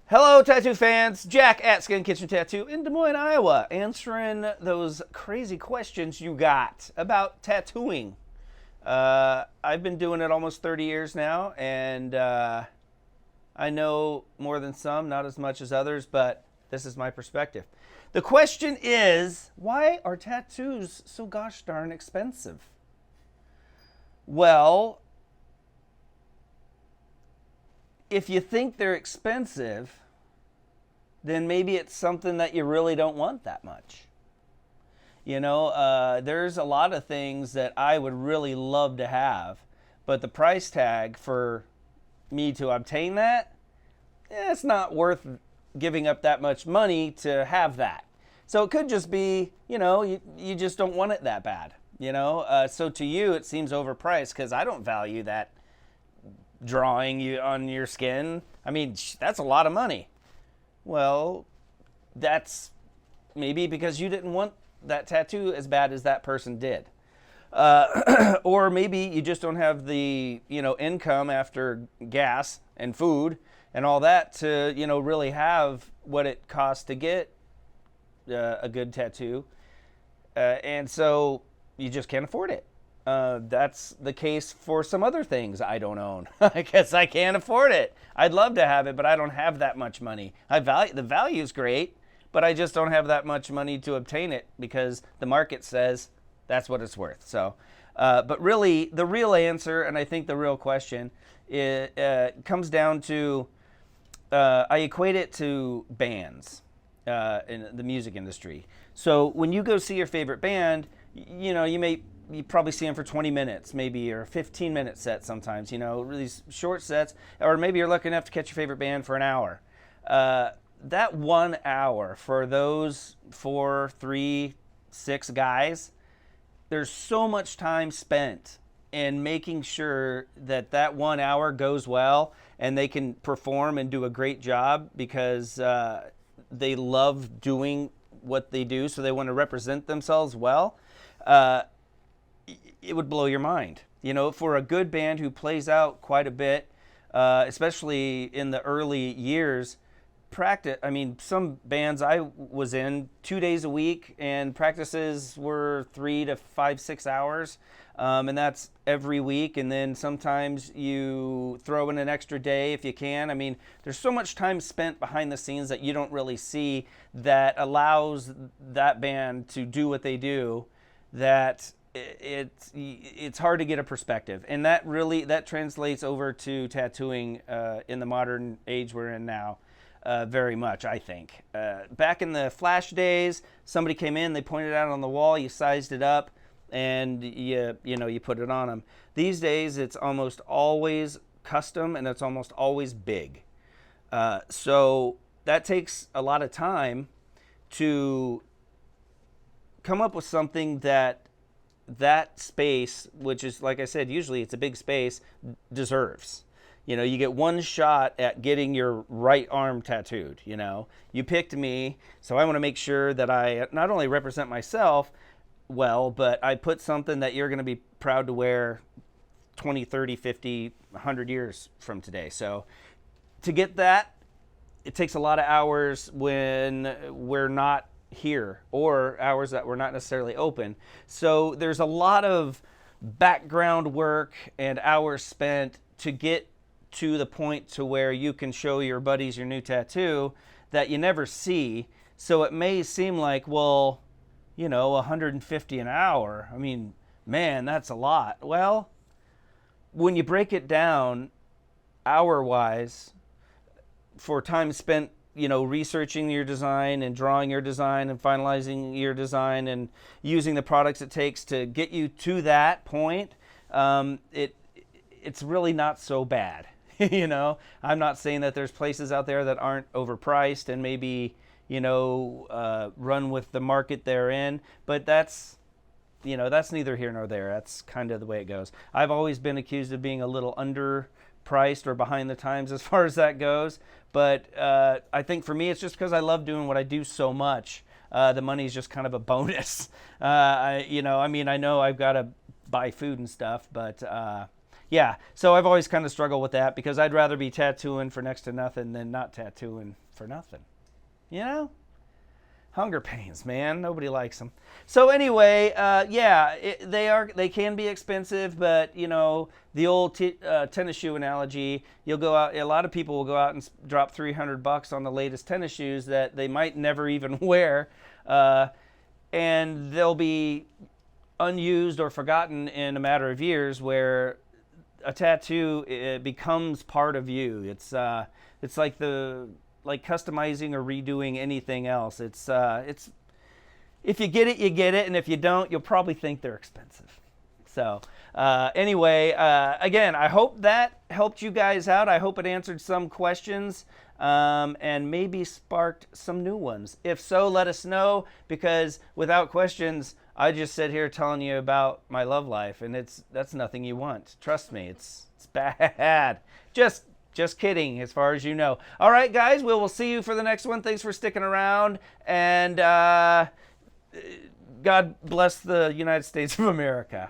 Hello, tattoo fans. Jack at Skin Kitchen Tattoo in Des Moines, Iowa, answering those crazy questions you got about tattooing. I've been doing it almost 30 years now, and I know more than some, not as much as others, but this is my perspective. The question is, why are tattoos so gosh darn expensive? Well, if you think they're expensive, then maybe it's something that you really don't want that much. There's a lot of things that I would really love to have, but the price tag for me to obtain that, it's not worth giving up that much money to have that. So it could just be, you just don't want it that bad. So to you, it seems overpriced because I don't value that drawing you on your skin. I mean, that's a lot of money. Well, that's maybe because you didn't want that tattoo as bad as that person did. Or maybe you just don't have the, income after gas and food and all that to, really have what it costs to get a good tattoo. And so you just can't afford it. That's the case for some other things I don't own. I guess I can't afford it. I'd love to have it, but I don't have that much money. The value's great, but I just don't have that much money to obtain it because the market says that's what it's worth. So, but really, the real answer, and I think the real question, comes down to I equate it to bands in the music industry. So when you go see your favorite band, you probably see them for 20 minutes, maybe, or a 15-minute set sometimes, these short sets, or maybe you're lucky enough to catch your favorite band for an hour. That 1 hour for those 4, 3, 6 guys, there's so much time spent in making sure that that 1 hour goes well and they can perform and do a great job because they love doing what they do, so they want to represent themselves well. It would blow your mind. For a good band who plays out quite a bit, especially in the early years, some bands I was in 2 days a week and practices were 3 to 5, 6 hours. And that's every week. And then sometimes you throw in an extra day if you can. There's so much time spent behind the scenes that you don't really see that allows that band to do what they do, that it's hard to get a perspective. And that translates over to tattooing in the modern age we're in now. Very much, I think. Back in the Flash days, somebody came in, they pointed it out on the wall, you sized it up, and you put it on them. These days, it's almost always custom, and it's almost always big. So that takes a lot of time to come up with something that space, which is, like I said, usually it's a big space, deserves. You get one shot at getting your right arm tattooed. You picked me, so I want to make sure that I not only represent myself well, but I put something that you're going to be proud to wear 20, 30, 50, 100 years from today. So to get that, it takes a lot of hours when we're not here, or hours that we're not necessarily open. So there's a lot of background work and hours spent to get to the point to where you can show your buddies your new tattoo that you never see. So it may seem like, well, $150 an hour. Man, that's a lot. Well, when you break it down hour-wise for time spent, researching your design and drawing your design and finalizing your design and using the products it takes to get you to that point, it's really not so bad. I'm not saying that there's places out there that aren't overpriced and maybe, run with the market they're in, but that's neither here nor there. That's kind of the way it goes. I've always been accused of being a little underpriced or behind the times as far as that goes, but I think for me it's just because I love doing what I do so much. The money's just kind of a bonus. I know I've got to buy food and stuff, but Yeah, so I've always kind of struggled with that because I'd rather be tattooing for next to nothing than not tattooing for nothing. You know? Hunger pains, man. Nobody likes them. So anyway, yeah, they can be expensive, but you know the old tennis shoe analogy. You'll go out. A lot of people will go out and drop $300 on the latest tennis shoes that they might never even wear, and they'll be unused or forgotten in a matter of years. Where a tattoo, it becomes part of you. It's like customizing or redoing anything else. It's if you get it, you get it, and if you don't, you'll probably think they're expensive. So anyway, again, I hope that helped you guys out. I hope it answered some questions and maybe sparked some new ones. If so, let us know, because without questions, I just sit here telling you about my love life, and that's nothing you want. Trust me, it's bad. Just kidding, as far as you know. All right, guys, we will see you for the next one. Thanks for sticking around, and God bless the United States of America.